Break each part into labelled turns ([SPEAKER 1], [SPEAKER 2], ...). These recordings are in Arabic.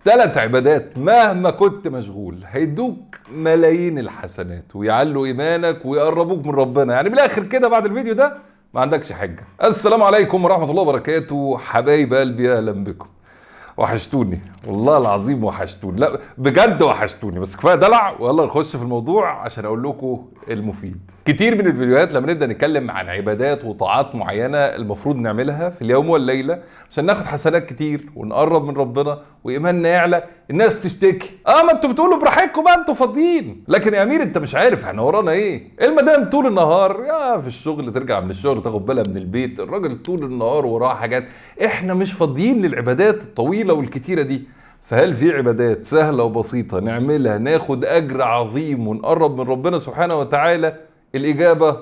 [SPEAKER 1] 3 عبادات مهما كنت مشغول هيدوك ملايين الحسنات ويعلوا ايمانك ويقربوك من ربنا. يعني من الاخر كده بعد الفيديو ده ما عندكش حجة. السلام عليكم ورحمة الله وبركاته. حبايب قلبي اهلا بكم. وحشتوني والله العظيم، وحشتوني، لا بجد وحشتوني، بس كفايه دلع ويلا نخش في الموضوع عشان اقول لكم المفيد. كتير من الفيديوهات لما نبدا نتكلم عن عبادات وطاعات معينه المفروض نعملها في اليوم والليله عشان ناخد حسنات كتير ونقرب من ربنا وايماننا يعلى، الناس تشتكي ما انتوا بتقولوا براحتكم بقى، انتوا فاضيين. لكن يا امير انت مش عارف احنا ورانا ايه. المدام طول النهار يا في الشغل، ترجع من الشغل تاخد بالها من البيت، الراجل طول النهار وراه حاجات. احنا مش فاضيين للعبادات الطويله والكتيره دي. فهل في عبادات سهله وبسيطه نعملها ناخد اجر عظيم ونقرب من ربنا سبحانه وتعالى؟ الاجابه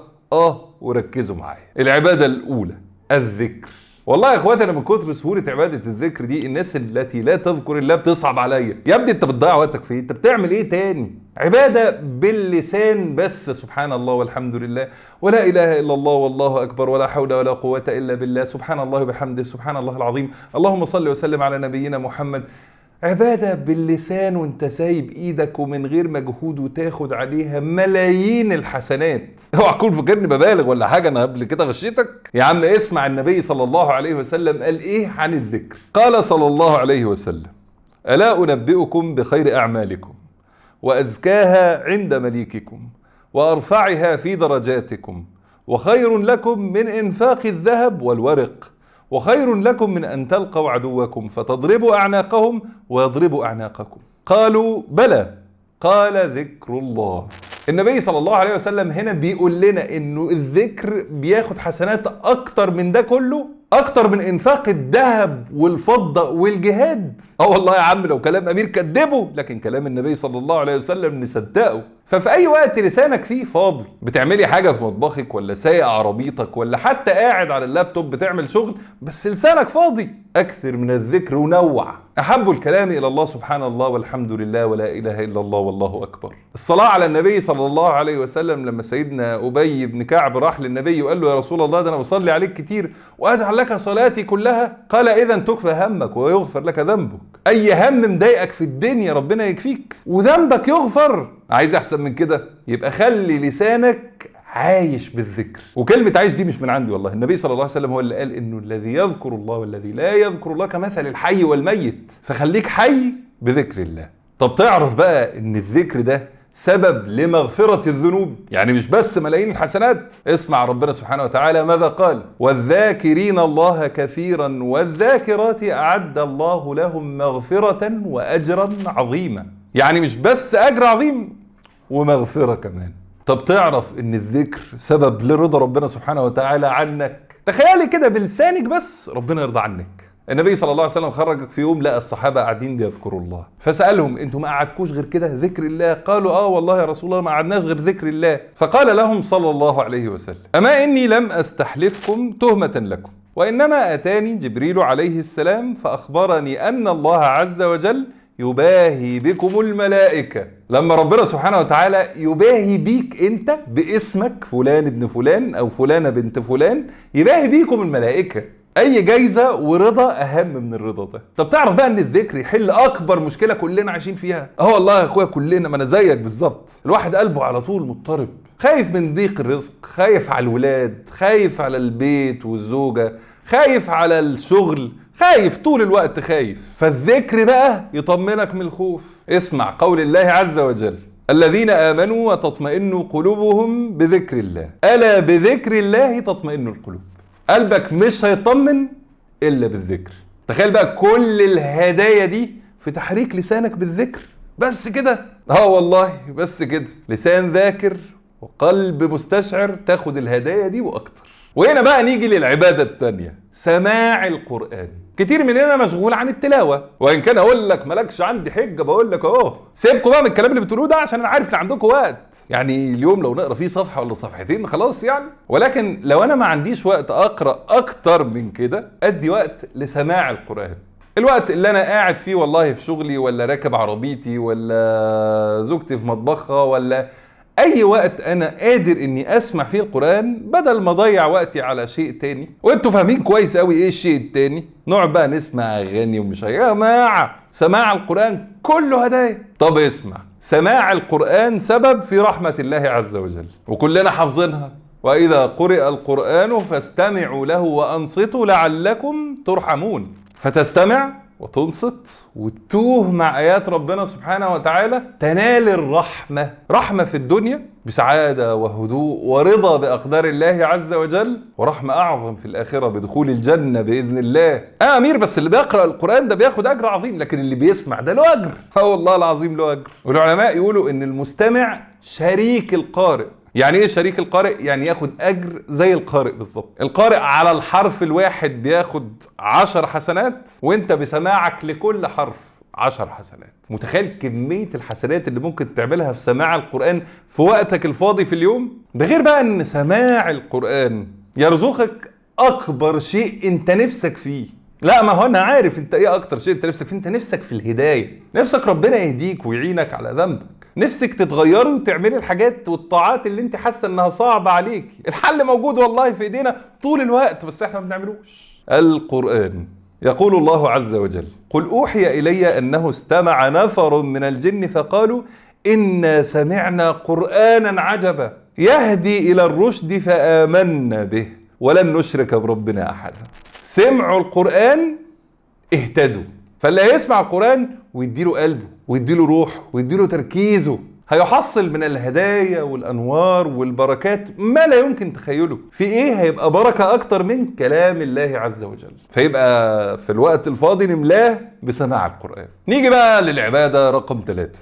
[SPEAKER 1] وركزوا معايا. العباده الاولى الذكر. والله يا اخواتي انا من كتر سهوله عباده الذكر دي الناس التي لا تذكر الله بتصعب عليا. يا ابني انت بتضيع وقتك في ايه؟ انت بتعمل ايه تاني؟ عباده باللسان بس، سبحان الله والحمد لله ولا اله الا الله والله اكبر ولا حول ولا قوه الا بالله، سبحان الله وبحمده سبحان الله العظيم، اللهم صل وسلم على نبينا محمد. عبادة باللسان وانت سايب ايدك ومن غير مجهود وتاخد عليها ملايين الحسنات. اوعى تكون فاكرني ببالغ ولا حاجة، انا قبل كده غشيتك يا عم. اسمع النبي صلى الله عليه وسلم قال ايه عن الذكر. قال صلى الله عليه وسلم: ألا أنبئكم بخير أعمالكم وأزكاها عند مليككم وأرفعها في درجاتكم وخير لكم من إنفاق الذهب والورق وخير لكم من أن تلقوا عدوكم فتضربوا أعناقهم ويضربوا أعناقكم. قالوا بلى، قال ذكر الله. النبي صلى الله عليه وسلم هنا بيقول لنا انه الذكر بياخد حسنات اكتر من ده كله، اكتر من انفاق الذهب والفضة والجهاد. والله يا عم لو كلام امير كدبه، لكن كلام النبي صلى الله عليه وسلم نصدقه. ففي اي وقت لسانك فيه فاضي، بتعملي حاجة في مطبخك ولا سايق عربيتك ولا حتى قاعد على اللابتوب بتعمل شغل بس لسانك فاضي، اكثر من الذكر ونوع. احب الكلام الى الله سبحان الله والحمد لله ولا اله الا الله والله اكبر. الصلاة على النبي صلى الله عليه وسلم. لما سيدنا ابي بن كعب راح للنبي وقال له يا رسول الله ده انا بصلي عليك كتير واجعل لك صلاتي كلها، قال اذا تكفى همك ويغفر لك ذنبك. اي هم مضايقك في الدنيا ربنا يكفيك وذنبك يغفر. عايز احسن من كده؟ يبقى خلي لسانك عايش بالذكر. وكلمة عايش دي مش من عندي والله، النبي صلى الله عليه وسلم هو اللي قال انه الذي يذكر الله والذي لا يذكر الله كمثل الحي والميت. فخليك حي بذكر الله. طب تعرف بقى ان الذكر ده سبب لمغفرة الذنوب؟ يعني مش بس ملايين الحسنات. اسمع ربنا سبحانه وتعالى ماذا قال: والذاكرين الله كثيرا والذاكرات أعد الله لهم مغفرة وأجرا عظيما. يعني مش بس أجر عظيم ومغفرة كمان. طب تعرف ان الذكر سبب لرضا ربنا سبحانه وتعالى عنك؟ تخيلي كده بلسانك بس ربنا يرضى عنك. النبي صلى الله عليه وسلم خرج في يوم لقى الصحابة قاعدين بيذكروا الله، فسألهم انتوا ما قعدكوش غير كده ذكر الله؟ قالوا والله يا رسول الله ما قعدناش غير ذكر الله. فقال لهم صلى الله عليه وسلم: أما إني لم أستحلفكم تهمة لكم، وإنما أتاني جبريل عليه السلام فأخبرني أن الله عز وجل يباهي بكم الملائكة. لما ربنا سبحانه وتعالى يباهي بيك انت باسمك فلان ابن فلان او فلانة بنت فلان، يباهي بيكم الملائكة. اي جايزة ورضا اهم من الرضا ده. طب تعرف بقى ان الذكر يحل اكبر مشكلة كلنا عايشين فيها؟ والله يا اخويا كلنا، ما انا زيك بالظبط. الواحد قلبه على طول مضطرب، خايف من ضيق الرزق، خايف على الولاد، خايف على البيت والزوجة، خايف على الشغل، خايف طول الوقت خايف. فالذكر بقى يطمنك من الخوف. اسمع قول الله عز وجل: الذين آمنوا وتطمئن قلوبهم بذكر الله، ألا بذكر الله تطمئن القلوب. قلبك مش هيطمن إلا بالذكر. تخيل بقى كل الهدايا دي في تحريك لسانك بالذكر بس كده. والله بس كده. لسان ذاكر وقلب مستشعر تاخد الهدايا دي وأكتر. وهنا بقى نيجي للعبادة التانية، سماع القرآن. كتير مننا مشغول عن التلاوة، وإن كان أقول لك مالكش عندي حجة بقول لك سيبكم بقى من الكلام اللي بتقولوه ده عشان أنا عارف إن عندكم وقت. يعني اليوم لو نقرأ فيه صفحة ولا صفحتين خلاص يعني. ولكن لو أنا ما عنديش وقت أقرأ أكتر من كده، أدي وقت لسماع القرآن. الوقت اللي أنا قاعد فيه والله في شغلي ولا راكب عربيتي ولا زوجتي في مطبخها ولا اي وقت انا قادر اني اسمع فيه القرآن بدل ما اضيع وقتي على شيء تاني. وانتوا فاهمين كويس قوي ايه الشيء التاني؟ نقعد بقى نسمع اغاني ومش يا جماعة، سماع القرآن كله هدايا. طب اسمع، سماع القرآن سبب في رحمة الله عز وجل، وكلنا حافظينها: وإذا قرئ القرآن فاستمعوا له وأنصتوا لعلكم ترحمون. فتستمع وتنصت وتتوه مع آيات ربنا سبحانه وتعالى، تنال الرحمة، رحمة في الدنيا بسعادة وهدوء ورضا بأقدار الله عز وجل، ورحمة أعظم في الآخرة بدخول الجنة بإذن الله. أمير، بس اللي بيقرأ القرآن ده بياخد أجر عظيم، لكن اللي بيسمع ده له أجر. والله العظيم له أجر. والعلماء يقولوا إن المستمع شريك القارئ. يعني ايه شريك القارئ؟ يعني ياخد اجر زي القارئ بالظبط. القارئ على الحرف الواحد بياخد 10 حسنات، وانت بسماعك لكل حرف 10 حسنات. متخيل كمية الحسنات اللي ممكن تعملها في سماع القرآن في وقتك الفاضي في اليوم؟ ده غير بقى ان سماع القرآن يرزقك اكبر شيء انت نفسك فيه. لا، ما هو انا عارف انت ايه اكتر شيء انت نفسك فيه. انت نفسك في الهداية، نفسك ربنا يهديك ويعينك على ذنبك، نفسك تتغيري وتعملي الحاجات والطاعات اللي انت حاسه انها صعبه عليك. الحل موجود والله في ايدينا طول الوقت، بس احنا ما بنعملوش. القرآن يقول الله عز وجل: قل اوحي الي انه استمع نفر من الجن فقالوا انا سمعنا قرآنا عجبا يهدي الى الرشد فآمنا به ولن نشرك بربنا احدا. سمعوا القرآن اهتدوا. فاللي هيسمع القرآن ويديله قلبه ويديله روح ويديله تركيزه هيحصل من الهدايا والأنوار والبركات ما لا يمكن تخيله. في ايه هيبقى بركة اكتر من كلام الله عز وجل؟ فيبقى في الوقت الفاضي نملاه بسماع القرآن. نيجي بقى للعبادة رقم 3،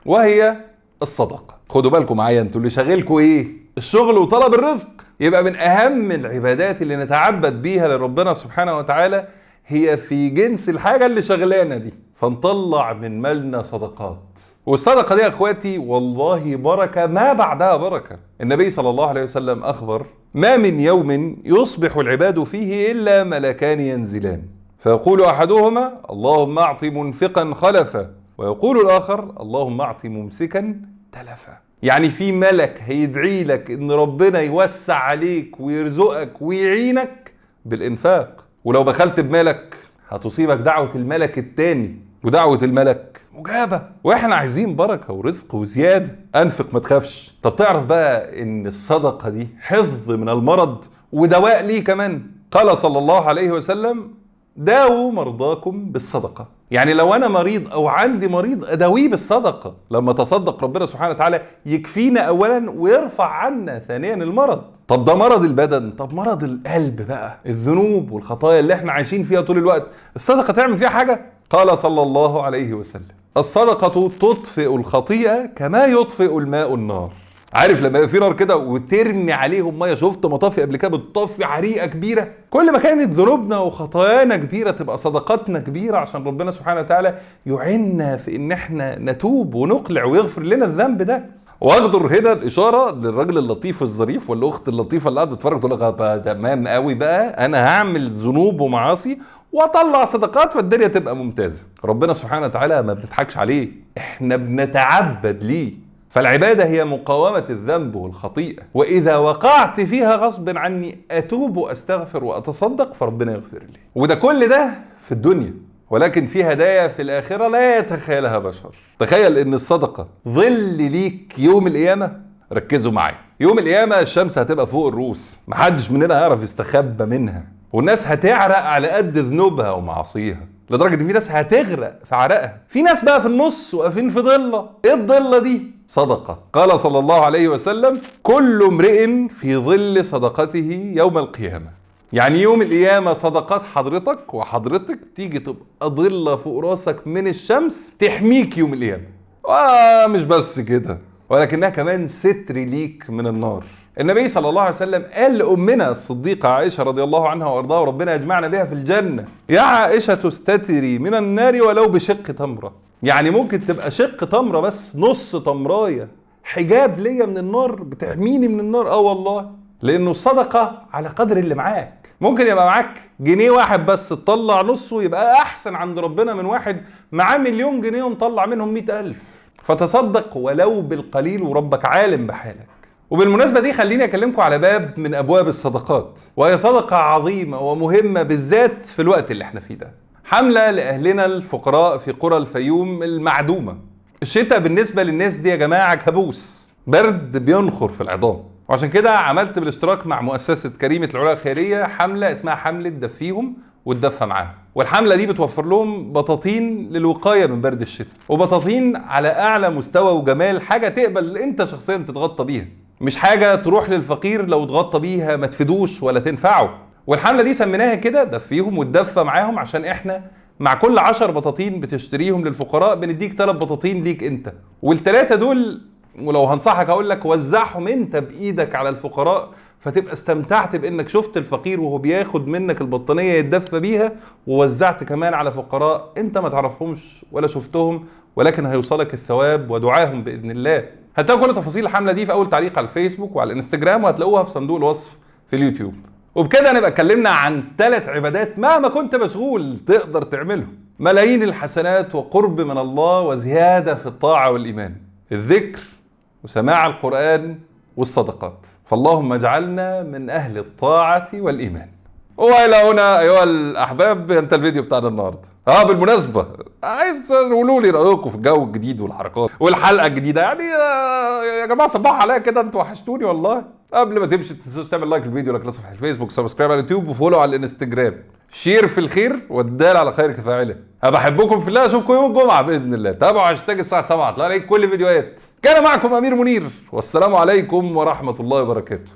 [SPEAKER 1] وهي الصدقة. خدوا بالكم معايا، انتوا اللي شاغلكوا ايه؟ الشغل وطلب الرزق. يبقى من اهم العبادات اللي نتعبد بيها لربنا سبحانه وتعالى هي في جنس الحاجة اللي شغلانة دي، فنطلع من مالنا صدقات. والصدقة دي يا اخواتي والله بركة ما بعدها بركة. النبي صلى الله عليه وسلم أخبر: ما من يوم يصبح العباد فيه إلا ملكان ينزلان، فيقول أحدهما اللهم أعط منفقا خلفا، ويقول الآخر اللهم أعط ممسكا تلفا. يعني في ملك هيدعي لك إن ربنا يوسع عليك ويرزقك ويعينك بالإنفاق، ولو بخلت بمالك هتصيبك دعوة الملك التاني، ودعوة الملك مجابة. واحنا عايزين بركة ورزق وزيادة. انفق ما تخافش. طب تعرف بقى ان الصدقة دي حفظ من المرض ودواء ليه كمان. قال صلى الله عليه وسلم: داووا مرضاكم بالصدقة. يعني لو انا مريض او عندي مريض اداويه بالصدقة. لما تصدق ربنا سبحانه وتعالى يكفينا اولا ويرفع عنا ثانيا المرض. طب ده مرض البدن، طب مرض القلب بقى، الذنوب والخطايا اللي احنا عايشين فيها طول الوقت، الصدقة تعمل فيها حاجة؟ قال صلى الله عليه وسلم: الصدقة تطفئ الخطيئة كما يطفئ الماء النار. عارف لما يبقى في نار كده وترمي عليهم ميه، شفت مطافي قبل كده بتطفي حريقه كبيره؟ كل ما كانت ذنوبنا وخطايانا كبيره تبقى صدقاتنا كبيره، عشان ربنا سبحانه وتعالى يعيننا في ان احنا نتوب ونقلع ويغفر لنا الذنب ده. واقدر هنا الاشاره للراجل اللطيف الظريف والاخت اللطيفه اللي قاعده تتفرج تقول لك تمام قوي بقى، انا هعمل ذنوب ومعاصي واطلع صدقات فالدنيا تبقى ممتازه. ربنا سبحانه وتعالى ما بنضحكش عليه، احنا بنتعبد ليه. فالعبادة هي مقاومة الذنب والخطيئة، وإذا وقعت فيها غصب عني أتوب وأستغفر وأتصدق فربنا يغفر لي. وده كل ده في الدنيا، ولكن في هدايا في الآخرة لا يتخيلها بشر. تخيل إن الصدقة ظل ليك يوم القيامة. ركزوا معايا، يوم القيامة الشمس هتبقى فوق الرؤوس، محدش مننا هيعرف يستخبى منها، والناس هتعرق على قد ذنوبها ومعاصيها، لدرجة إن في ناس هتغرق في عرقها. في ناس بقى في النص واقفين في ضلة. إيه الضلة دي؟ صدقة. قال صلى الله عليه وسلم: كل امرئ في ظل صدقته يوم القيامة. يعني يوم القيامة صدقات حضرتك وحضرتك تيجي تبقى ضلة فوق راسك من الشمس تحميك يوم القيامة. ومش بس كده، ولكنها كمان ستر ليك من النار. النبي صلى الله عليه وسلم قال لأمنا الصديقة عائشة رضي الله عنها وارضاها وربنا يجمعنا بها في الجنة: يا عائشة استتري من النار ولو بشق تمرة. يعني ممكن تبقى شق تمرة بس، نص تمراية حجاب ليا من النار، بتحميني من النار. والله، لأنه الصدقة على قدر اللي معاك. ممكن يبقى معاك جنيه واحد بس تطلع نصه يبقى أحسن عند ربنا من واحد معاه 1,000,000 جنيه ومطلع منهم 100,000. فتصدق ولو بالقليل وربك عالم بحالك. وبالمناسبة دي خليني أكلمكم على باب من أبواب الصدقات، وهي صدقة عظيمة ومهمة بالذات في الوقت اللي احنا فيه ده. حملة لأهلنا الفقراء في قرى الفيوم المعدومة. الشتاء بالنسبة للناس دي يا جماعة كابوس، برد بينخر في العظام. وعشان كده عملت بالاشتراك مع مؤسسة كريمة العلا الخيرية حملة اسمها حملة دفيهم وتدفى معاهم. والحملة دي بتوفر لهم بطاطين للوقاية من برد الشتاء، وبطاطين على أعلى مستوى وجمال، حاجة تقبل أنت شخصيا تتغطى بيها، مش حاجة تروح للفقير لو اتغطى بيها ما تفيدوش ولا تنفعه. والحملة دي سميناها كده دفيهم وتدفى معاهم، عشان احنا مع كل 10 بطاطين بتشتريهم للفقراء بنديك 3 بطاطين ليك انت، والثلاثة دول ولو هنصحك هقول لك وزعهم انت بايدك على الفقراء، فتبقى استمتعت بانك شفت الفقير وهو بياخد منك البطانية يتدفى بيها، ووزعت كمان على فقراء انت ما تعرفهمش ولا شفتهم، ولكن هيوصلك الثواب ودعاهم باذن الله. هتلاقوا كل تفاصيل الحملة دي في اول تعليق على الفيسبوك وعلى الانستجرام، وهتلاقوها في صندوق الوصف في اليوتيوب. وبكده نبقى اتكلمنا عن 3 عبادات مهما كنت مشغول تقدر تعملهم، ملايين الحسنات وقرب من الله وزيادة في الطاعة والإيمان: الذكر وسماع القرآن والصدقات. فاللهم اجعلنا من أهل الطاعة والإيمان. وإلى هنا أيها الأحباب انت الفيديو بتاعنا النهاردة. بالمناسبة عايز تقولوا لي رأيكم في الجو الجديد والحركات والحلقة الجديدة، يعني يا جماعة صباحوا عليا كده، انتوا وحشتوني والله. قبل ما تمشي تنسوش تعمل لايك للفيديو، لايك لصفحة الفيسبوك، سبسكرايب على اليوتيوب، وفولو على الانستجرام. شير في الخير والدال على خير كفاعله. أنا بحبكم في الله، اشوفكم يوم الجمعة بإذن الله. تابعوا هاشتاج الساعة 7 هتلاقوا عليك كل فيديوهات. كان معكم أمير منير، والسلام عليكم ورحمة الله وبركاته.